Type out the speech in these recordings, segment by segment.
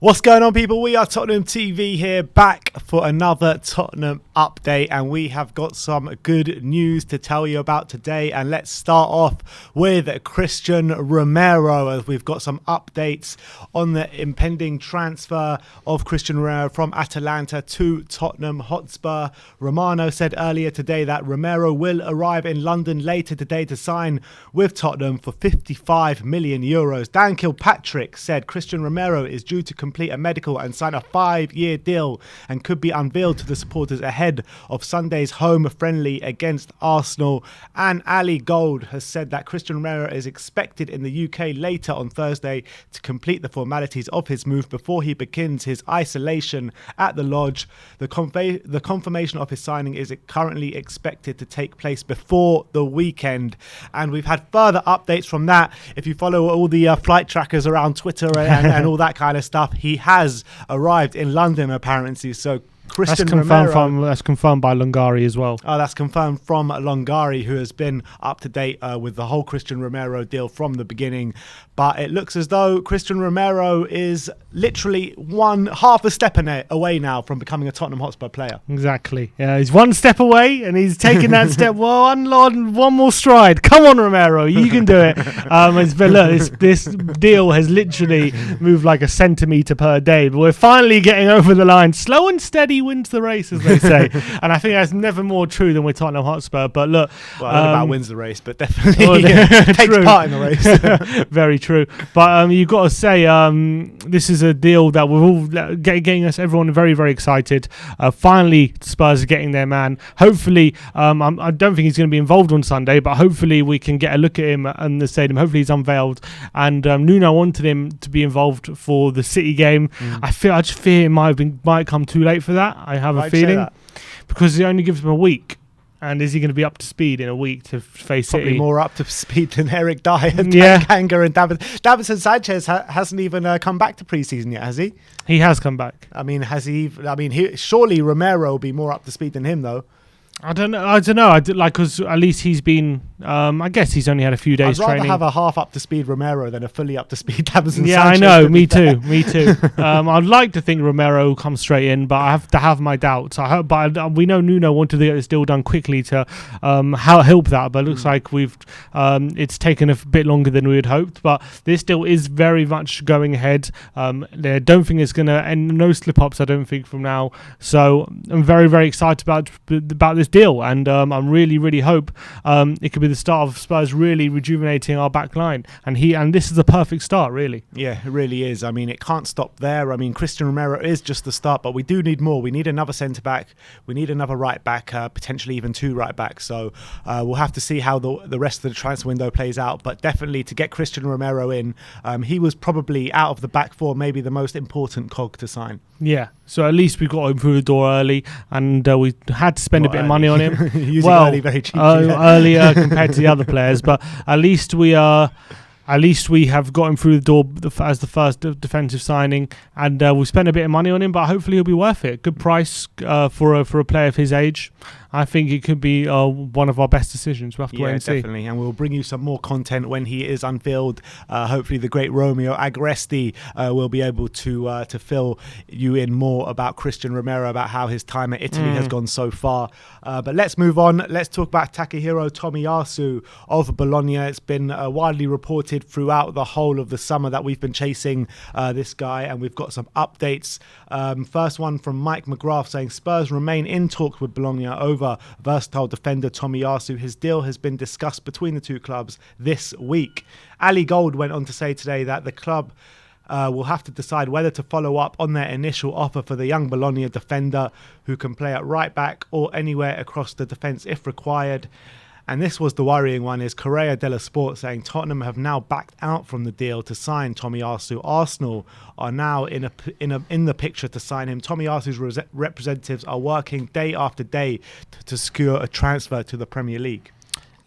What's going on, people? We are Tottenham TV here, back for another Tottenham update, and we have got some good news to tell you about today. And let's start off with Christian Romero, as we've got some updates on the impending transfer of Christian Romero from Atalanta to Tottenham Hotspur. Romano said earlier today that Romero will arrive in London later today to sign with Tottenham for €55 million. Dan Kilpatrick said Christian Romero is due to complete a medical and sign a 5-year deal and could be unveiled to the supporters ahead of Sunday's home friendly against Arsenal. And Ali Gold has said that Christian Romero is expected in the UK later on Thursday to complete the formalities of his move before he begins his isolation at the lodge. The confirmation of his signing is currently expected to take place before the weekend. And we've had further updates from that. If you follow all the flight trackers around Twitter and all that kind of stuff, he has arrived in London apparently. So Christian Romero, that's confirmed by Longari as well. Oh, that's confirmed from Longari, who has been up to date with the whole Christian Romero deal from the beginning. But it looks as though Christian Romero is literally half a step away now from becoming a Tottenham Hotspur player. Exactly. Yeah, he's one step away, and he's taking that step one more stride. Come on, Romero, you can do it. But look, this deal has literally moved like a centimetre per day. But we're finally getting over the line. Slow and steady wins the race, as they say. And I think that's never more true than with Tottenham Hotspur. But look, well, I don't know about wins the race, but definitely takes part in the race. Very true. But you've got to say, this is a deal that we're all getting everyone very, very excited. Finally, Spurs are getting their man. Hopefully, I don't think he's going to be involved on Sunday, but hopefully we can get a look at him in the stadium. Hopefully he's unveiled. And Nuno wanted him to be involved for the City game. I just fear it might come too late for that. I have a feeling, because he only gives him a week. And is he going to be up to speed in a week to face City? Probably more up to speed than Eric Dyer, Tanganga and Davinson Sanchez hasn't even come back to pre-season yet, has he? He has come back. I mean, surely Romero will be more up to speed than him, though. I don't know. Because at least he's been. I guess he's only had a few days training. I'd rather have a half up to speed Romero than a fully up to speed Davinson Sanchez. Yeah, I know. Me too. I'd like to think Romero comes straight in, but I have to have my doubts. But we know Nuno wanted to get this deal done quickly to help that. But it looks like it's taken a bit longer than we had hoped. But this deal is very much going ahead. I don't think it's going to end. No slip ups, I don't think, from now. So I'm very, very excited about this deal, and I really, really hope it could be the start of Spurs really rejuvenating our back line, and this is a perfect start, really. Yeah, it really is. I mean, it can't stop there. I mean, Christian Romero is just the start, but we do need more. We need another centre back, we need another right back, potentially even 2 right backs. So we'll have to see how the rest of the transfer window plays out, but definitely to get Christian Romero in, he was probably out of the back four maybe the most important cog to sign. Yeah, so at least we got him through the door early, and we had to spend a bit of money on him. Using early very cheaply. Earlier compared to the other players, but at least we have got him through the door as the first defensive signing, and we'll spend a bit of money on him, but hopefully he'll be worth it. Good price for a player of his age. I think it could be one of our best decisions. We'll have to wait and see. Yeah, definitely. And we'll bring you some more content when he is unveiled. Hopefully the great Romeo Agresti will be able to fill you in more about Christian Romero, about how his time at Italy has gone so far. But let's move on. Let's talk about Takehiro Tomiyasu of Bologna. It's been widely reported throughout the whole of the summer that we've been chasing this guy, and we've got some updates. First one from Mike McGrath saying Spurs remain in talks with Bologna over versatile defender Tomiyasu. His deal has been discussed between the two clubs this week. Ali Gold went on to say today that the club will have to decide whether to follow up on their initial offer for the young Bologna defender, who can play at right back or anywhere across the defence if required. And this was the worrying one, is Corriere dello Sport saying Tottenham have now backed out from the deal to sign Tomiyasu. Arsenal are now in the picture to sign him. Tomiyasu's representatives are working day after day to secure a transfer to the Premier League.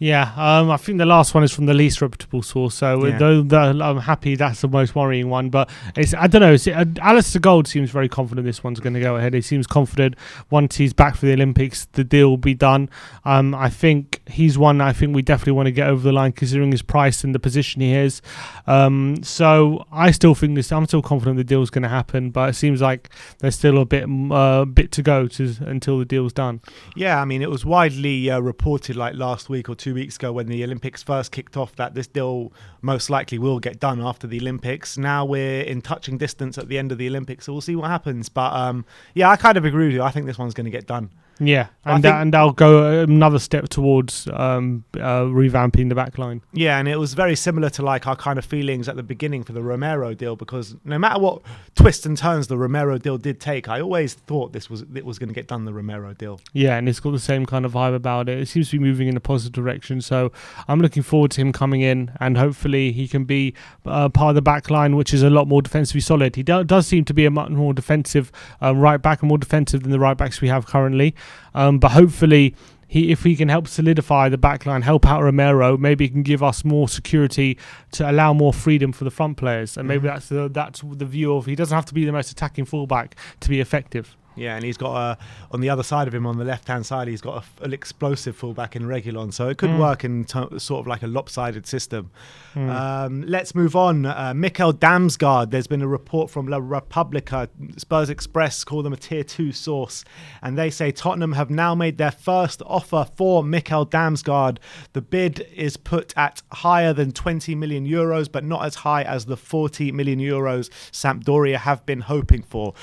Yeah, I think the last one is from the least reputable source, so I'm happy that's the most worrying one. But I don't know. Alistair Gold seems very confident this one's going to go ahead. He seems confident once he's back for the Olympics, the deal will be done. I think he's one I think we definitely want to get over the line considering his price and the position he is. So I still think I'm still confident the deal's going to happen, but it seems like there's still a bit to go until the deal's done. Yeah, I mean, it was widely reported like last week or 2 weeks ago when the Olympics first kicked off that this deal most likely will get done after the Olympics. Now we're in touching distance at the end of the Olympics, so we'll see what happens. But yeah, I kind of agree with you. I think this one's going to get done. Yeah, and I'll go another step towards revamping the back line. Yeah, and it was very similar to like our kind of feelings at the beginning for the Romero deal, because no matter what twists and turns the Romero deal did take, I always thought it was going to get done, the Romero deal. Yeah, and it's got the same kind of vibe about it. It seems to be moving in a positive direction, so I'm looking forward to him coming in, and hopefully he can be part of the back line, which is a lot more defensively solid. He does seem to be a much more defensive right back, and more defensive than the right backs we have currently. But hopefully, if he can help solidify the back line, help out Romero, maybe he can give us more security to allow more freedom for the front players. And maybe that's the view of he doesn't have to be the most attacking fullback to be effective. Yeah, and he's got on the other side of him, on the left-hand side, he's got an explosive fullback in Reguilon. So it could work in sort of like a lopsided system. Let's move on. Mikel Damsgaard, there's been a report from La Repubblica. Spurs Express call them a tier 2 source. And they say Tottenham have now made their first offer for Mikel Damsgaard. The bid is put at higher than 20 million euros, but not as high as the 40 million euros Sampdoria have been hoping for.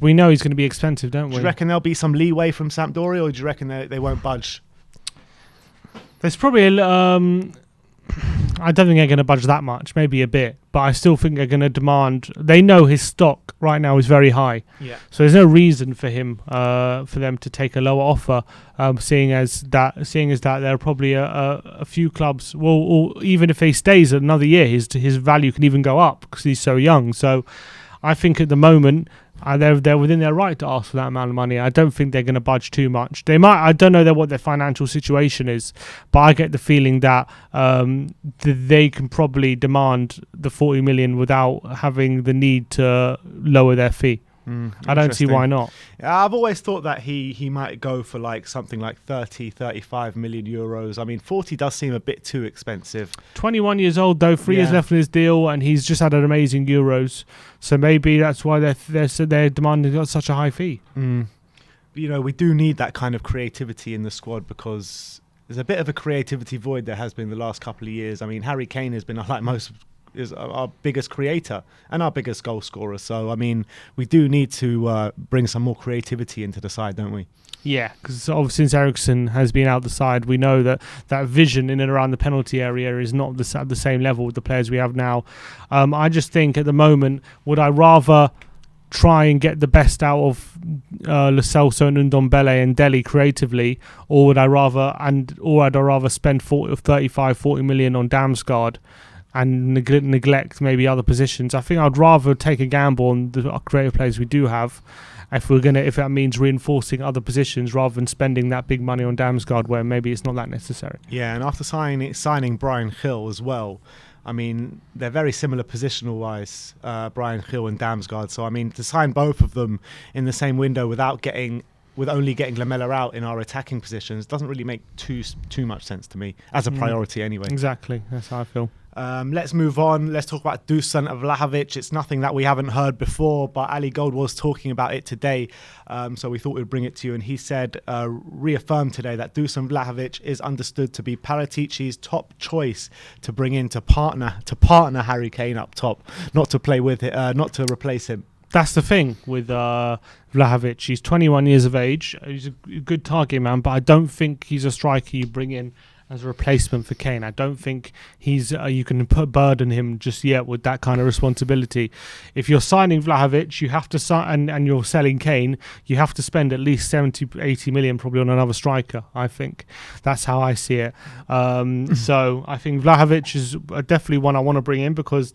We know he's going to be expensive, don't we? Do you reckon there'll be some leeway from Sampdoria, or do you reckon they won't budge? There's probably I don't think they're going to budge that much, maybe a bit, but I still think they're going to demand. They know his stock right now is very high, so there's no reason for them to take a lower offer. Seeing as that there are probably a few clubs. Well, or even if he stays another year, his value can even go up because he's so young. So I think at the moment, they're within their right to ask for that amount of money. I don't think they're going to budge too much. They might. I don't know what their financial situation is, but I get the feeling that they can probably demand the 40 million without having the need to lower their fee. I don't see why not. I've always thought that he might go for like something like 35 million euros. I mean, 40 does seem a bit too expensive. 21 years old though, 3 years left in his deal, and he's just had an amazing Euros. So maybe that's why they're demanding such a high fee. You know, we do need that kind of creativity in the squad, because there's a bit of a creativity void there has been the last couple of years. I mean, Harry Kane has been is our biggest creator and our biggest goal scorer. So, I mean, we do need to bring some more creativity into the side, don't we? Yeah, because obviously since Eriksen has been out the side, we know that vision in and around the penalty area is not at the same level with the players we have now. I just think at the moment, would I rather try and get the best out of Lo Celso and Ndombele and Delhi creatively, or would I rather spend 40 million on Damsgaard and neglect maybe other positions? I think I'd rather take a gamble on the creative players we do have, if that means reinforcing other positions rather than spending that big money on Damsgaard where maybe it's not that necessary. Yeah, and after signing Bryan Gil as well, I mean, they're very similar positional wise, Bryan Gil and Damsgaard. So I mean, to sign both of them in the same window with only getting Lamela out in our attacking positions doesn't really make too much sense to me as a priority anyway. Exactly, that's how I feel. Let's move on. Let's talk about Dusan Vlahovic. It's nothing that we haven't heard before, but Ali Gold was talking about it today, so we thought we'd bring it to you. And he said, reaffirmed today, that Dusan Vlahovic is understood to be Paratici's top choice to bring in to partner Harry Kane up top, not to play with it, not to replace him. That's the thing with Vlahovic. He's 21 years of age. He's a good target man, but I don't think he's a striker you bring in as a replacement for Kane. I don't think he's you can burden him just yet with that kind of responsibility. If you're signing Vlahovic, you have to sign, and you're selling Kane, you have to spend at least 70-80 million probably on another striker. I think that's how I see it. So I think Vlahovic is definitely one I want to bring in, because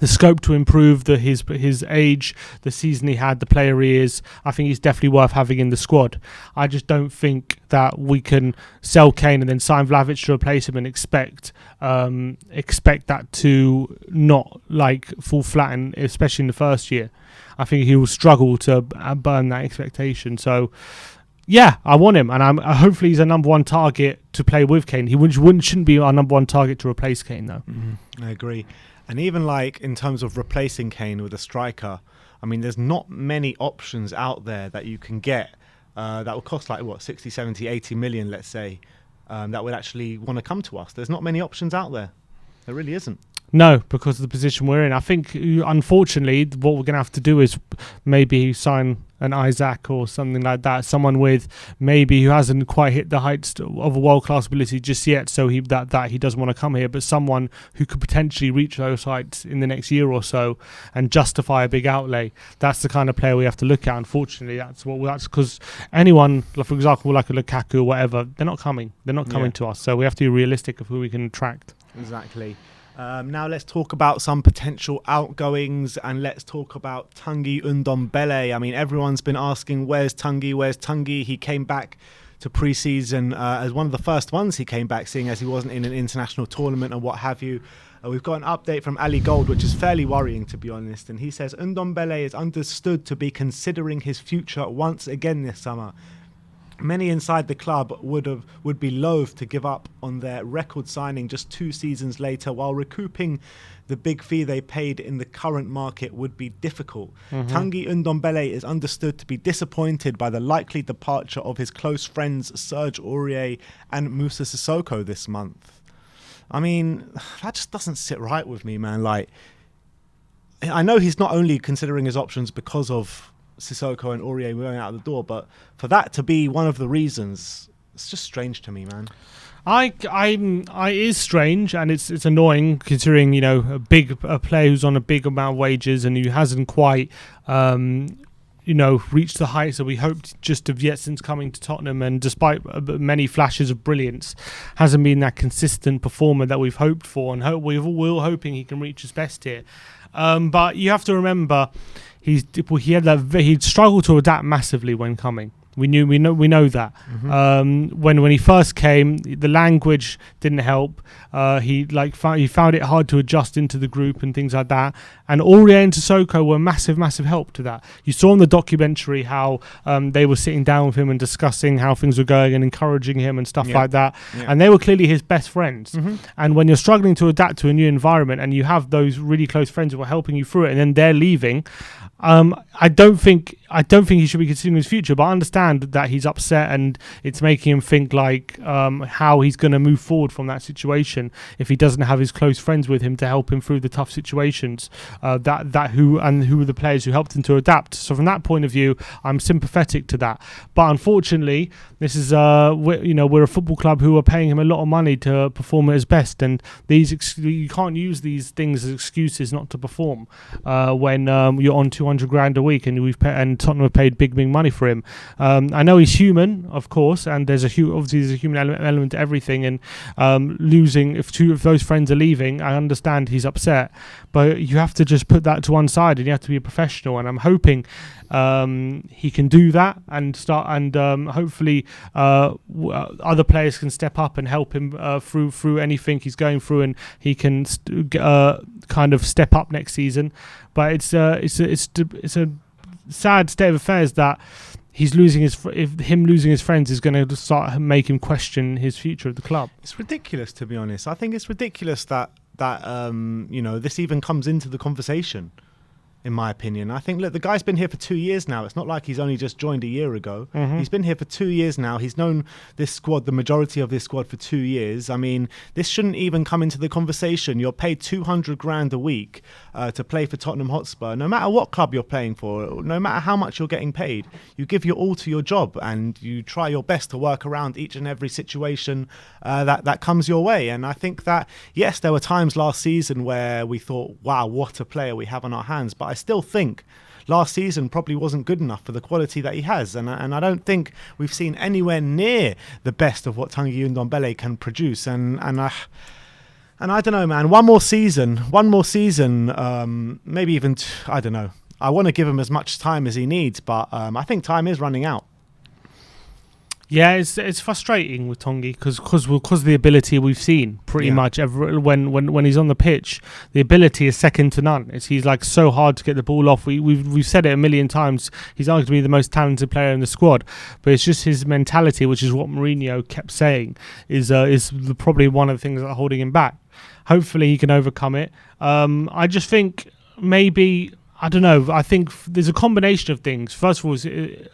the scope to improve, his age, the season he had, the player he is. I think he's definitely worth having in the squad. I just don't think that we can sell Kane and then sign Vladovic to replace him and expect that to not fall flat, especially in the first year. I think he will struggle to burn that expectation. So, yeah, I want him, and hopefully he's a number one target to play with Kane. He shouldn't be our number one target to replace Kane, though. I agree. And even in terms of replacing Kane with a striker, I mean, there's not many options out there that you can get that will cost 60, 70, 80 million, let's say, that would actually want to come to us. There's not many options out there. There really isn't. No, because of the position we're in. I think, unfortunately, what we're going to have to do is maybe sign an Isaac or something like that. Someone with maybe who hasn't quite hit the heights of a world-class ability just yet, so he doesn't want to come here, but someone who could potentially reach those heights in the next year or so and justify a big outlay. That's the kind of player we have to look at. Unfortunately, that's because anyone, for example, like a Lukaku or whatever, they're not coming. They're not coming to us. So we have to be realistic of who we can attract. Exactly. Now let's talk about some potential outgoings, and let's talk about Tanguy Ndombele. I mean, everyone's been asking, where's Tanguy? Where's Tanguy? He came back to pre-season as one of the first ones he came back, seeing as he wasn't in an international tournament and what have you. We've got an update from Ali Gold, which is fairly worrying, to be honest. And he says, Ndombele is understood to be considering his future once again this summer. Many inside the club would be loath to give up on their record signing just 2 seasons later, while recouping the big fee they paid in the current market would be difficult. Tanguy Ndombele is understood to be disappointed by the likely departure of his close friends Serge Aurier and Moussa Sissoko this month. I mean, that just doesn't sit right with me, man. I know he's not only considering his options because of Sissoko and Aurier going out the door, but for that to be one of the reasons, it's just strange to me, man. It is strange, and it's annoying considering a player who's on a big amount of wages and who hasn't quite reached the heights that we hoped just of yet since coming to Tottenham, and despite many flashes of brilliance, hasn't been that consistent performer that we've hoped for, and we're all hoping he can reach his best here. But you have to remember, he struggled to adapt massively when coming. We know that. When he first came, the language didn't help. He found it hard to adjust into the group and things like that. And Aurier and Sissoko were massive help to that. You saw in the documentary how they were sitting down with him and discussing how things were going and encouraging him and stuff like that. And they were clearly his best friends. And when you're struggling to adapt to a new environment and you have those really close friends who are helping you through it, and then they're leaving, I don't think he should be considering his future, but I understand that he's upset and it's making him think how he's going to move forward from that situation if he doesn't have his close friends with him to help him through the tough situations. Who are the players who helped him to adapt. So from that point of view, I'm sympathetic to that. But unfortunately, this is we're a football club who are paying him a lot of money to perform at his best, and you can't use these things as excuses not to perform when you're on 200 grand a week and Tottenham have paid big money for him. I know he's human, of course, and there's a human element to everything, and losing, if those friends are leaving, I understand he's upset, but you have to just put that to one side and you have to be a professional, and I'm hoping he can do that and start, and hopefully other players can step up and help him through anything he's going through, and he can kind of step up next season. But it's a sad state of affairs that losing his friends is going to start make him question his future at the club. It's ridiculous, to be honest. I think it's ridiculous that this even comes into the conversation, in my opinion. I think, look, the guy's been here for 2 years now. It's not like he's only just joined a year ago. He's been here for 2 years now. He's known this squad, the majority of this squad, for 2 years. I mean, this shouldn't even come into the conversation. You're paid 200 grand a week to play for Tottenham Hotspur. No matter what club you're playing for, no matter how much you're getting paid, you give your all to your job and you try your best to work around each and every situation that comes your way. And I think that, yes, there were times last season where we thought, wow, what a player we have on our hands. But I still think last season probably wasn't good enough for the quality that he has, and I don't think we've seen anywhere near the best of what Tanguy Ndombele can produce. And And I don't know, man. One more season. Maybe even I don't know. I want to give him as much time as he needs, but I think time is running out. Yeah, it's frustrating with Tongi because of the ability we've seen pretty much when he's on the pitch, the ability is second to none. He's like so hard to get the ball off. We've said it a million times. He's arguably the most talented player in the squad, but it's just his mentality, which is what Mourinho kept saying, is probably one of the things that are holding him back. Hopefully he can overcome it. I just think maybe. I don't know. I think there's a combination of things. First of all, is the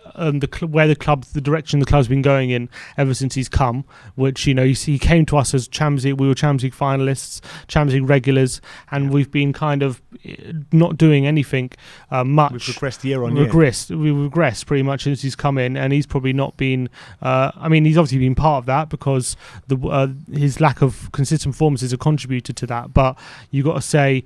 direction the club's been going in ever since he's come. Which he came to us as Champions League. We were Champions League finalists, Champions League regulars, and we've been kind of not doing anything much. We've regressed year on year. We've regressed pretty much since he's come in, and he's probably not been. He's obviously been part of that because his lack of consistent performances have contributed to that. But you got to say.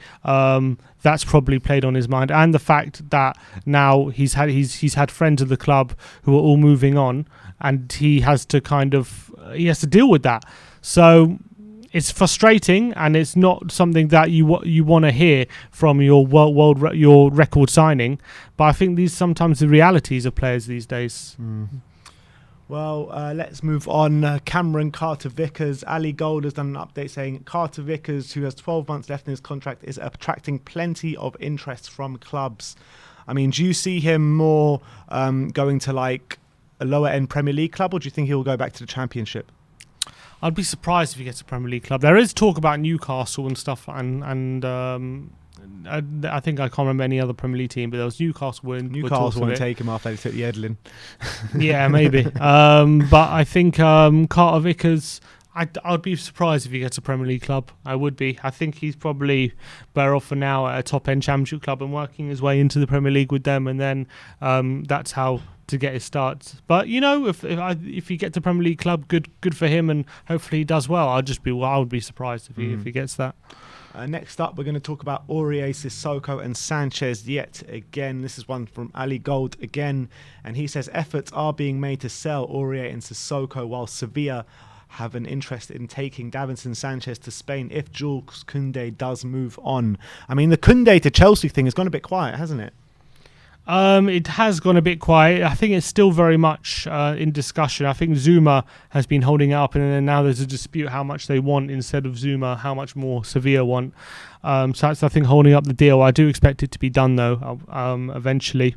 That's probably played on his mind, and the fact that now he's had friends of the club who are all moving on, and he has to deal with that. So it's frustrating, and it's not something that you want to hear from your your record signing. But I think these sometimes the realities of players these days. Well, let's move on. Cameron Carter-Vickers. Ali Gold has done an update saying Carter-Vickers, who has 12 months left in his contract, is attracting plenty of interest from clubs. I mean, do you see him more going to like a lower-end Premier League club, or do you think he'll go back to the Championship? I'd be surprised if he gets a Premier League club. There is talk about Newcastle and stuff, and I think I can't remember any other Premier League team, but there was Newcastle. Newcastle won't take him after they took the Edlin. Yeah, maybe. But I think Carter-Vickers, I'd be surprised if he gets a Premier League club. I would be. I think he's probably better off for now at a top-end Championship club and working his way into the Premier League with them, and then that's how to get his starts. But if he gets a Premier League club, good for him, and hopefully he does well. I would be surprised if he gets that. Next up, we're going to talk about Aurier, Sissoko and Sanchez yet again. This is one from Ali Gold again, and he says efforts are being made to sell Aurier and Sissoko, while Sevilla have an interest in taking Davinson Sanchez to Spain if Jules Koundé does move on. I mean, the Koundé to Chelsea thing has gone a bit quiet, hasn't it? It has gone a bit quiet. I think it's still very much in discussion. I think Zuma has been holding it up, and then now there's a dispute how much they want instead of Zuma, how much more Sevilla want. So that's, I think, holding up the deal. I do expect it to be done, though, eventually.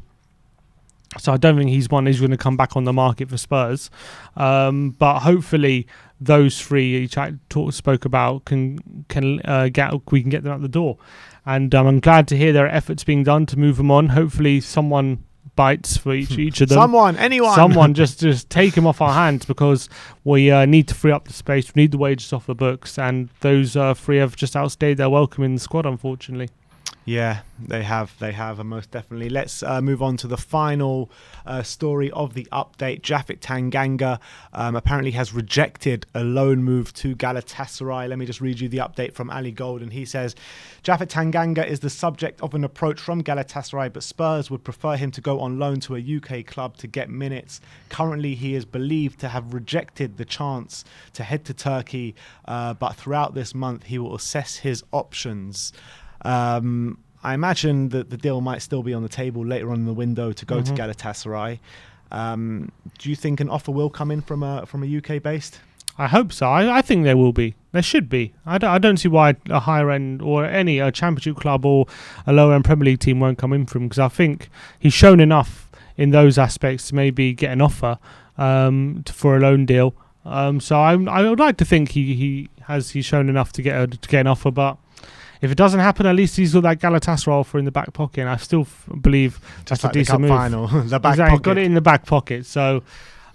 So I don't think he's one who's going to come back on the market for Spurs. But hopefully those three spoke about we can get them out the door. And I'm glad to hear there are efforts being done to move them on. Hopefully someone bites for each of them. Anyone. Someone just take him off our hands, because we need to free up the space. We need the wages off the books, and those three have just outstayed their welcome in the squad, unfortunately. Yeah, they have, most definitely. Let's move on to the final story of the update. Japhet Tanganga apparently has rejected a loan move to Galatasaray. Let me just read you the update from Ali Gold, and he says, Japhet Tanganga is the subject of an approach from Galatasaray, but Spurs would prefer him to go on loan to a UK club to get minutes. Currently, he is believed to have rejected the chance to head to Turkey, but throughout this month, he will assess his options. I imagine that the deal might still be on the table later on in the window to go to Galatasaray. Do you think an offer will come in from a UK based? I hope so. I think there will be. There should be. I don't see why a higher end or a Championship club or a lower end Premier League team won't come in for him, because I think he's shown enough in those aspects to maybe get an offer for a loan deal. So I would like to think he's shown enough to get an offer, but if it doesn't happen, at least he's got that Galatasaray offer in the back pocket, and I still believe that's like a decent move. Final, the back exactly, pocket. got it in the back pocket. So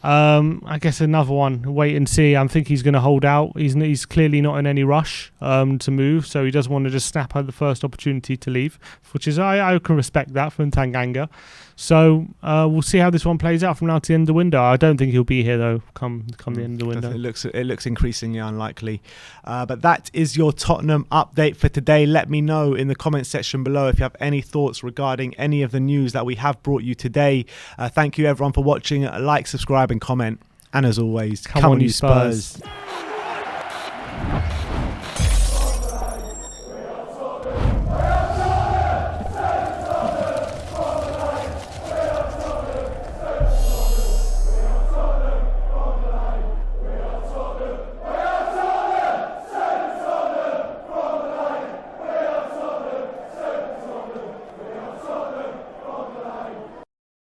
I guess another one. Wait and see. I think he's going to hold out. He's clearly not in any rush to move, so he doesn't want to just snap at the first opportunity to leave, which is I can respect that from Tanganga. So we'll see how this one plays out from now to the end of the window. I don't think he'll be here though come the end of the window. It looks increasingly unlikely. But that is your Tottenham update for today. Let me know in the comments section below if you have any thoughts regarding any of the news that we have brought you today. Thank you everyone for watching. Like, subscribe and comment. And as always, come on you Spurs.